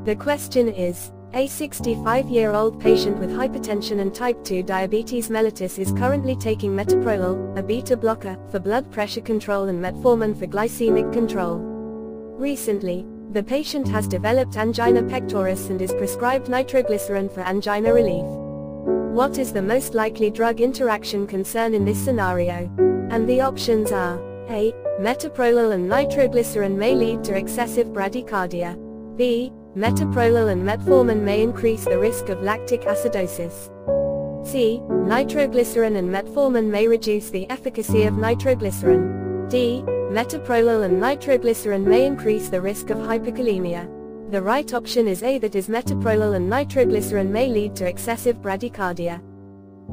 The question is, a 65-year-old patient with hypertension and type 2 diabetes mellitus is currently taking metoprolol, a beta blocker, for blood pressure control and metformin for glycemic control. Recently, the patient has developed angina pectoris and is prescribed nitroglycerin for angina relief. What is the most likely drug interaction concern in this scenario? And the options are: A. Metoprolol and nitroglycerin may lead to excessive bradycardia. B. Metoprolol and metformin may increase the risk of lactic acidosis. C. Nitroglycerin and metformin may reduce the efficacy of nitroglycerin. D. Metoprolol and nitroglycerin may increase the risk of hyperkalemia. The right option is A, that is metoprolol and nitroglycerin may lead to excessive bradycardia.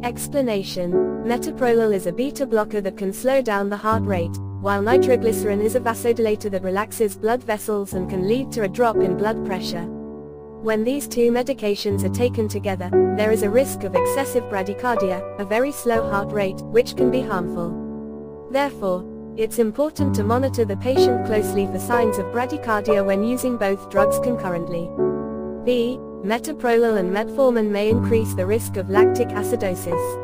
Explanation: metoprolol is a beta blocker that can slow down the heart rate, while nitroglycerin is a vasodilator that relaxes blood vessels and can lead to a drop in blood pressure. When these two medications are taken together, there is a risk of excessive bradycardia, a very slow heart rate, which can be harmful. Therefore, it's important to monitor the patient closely for signs of bradycardia when using both drugs concurrently. B. Metoprolol and metformin may increase the risk of lactic acidosis.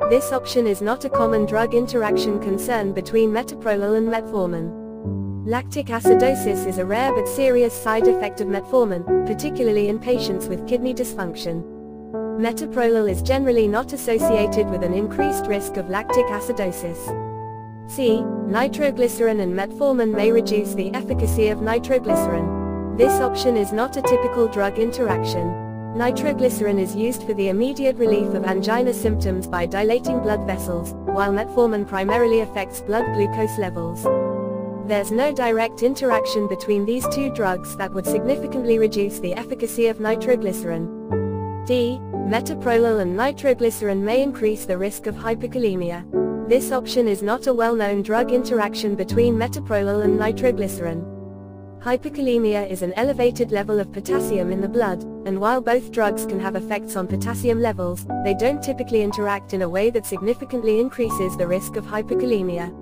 This option is not a common drug interaction concern between metoprolol and metformin. Lactic acidosis is a rare but serious side effect of metformin, particularly in patients with kidney dysfunction. Metoprolol is generally not associated with an increased risk of lactic acidosis. C. Nitroglycerin and metformin may reduce the efficacy of nitroglycerin. This option is not a typical drug interaction. Nitroglycerin is used for the immediate relief of angina symptoms by dilating blood vessels, while metformin primarily affects blood glucose levels. There's no direct interaction between these two drugs that would significantly reduce the efficacy of nitroglycerin. D. Metoprolol and nitroglycerin may increase the risk of hyperkalemia. This option is not a well-known drug interaction between metoprolol and nitroglycerin. Hyperkalemia is an elevated level of potassium in the blood, and while both drugs can have effects on potassium levels, they don't typically interact in a way that significantly increases the risk of hyperkalemia.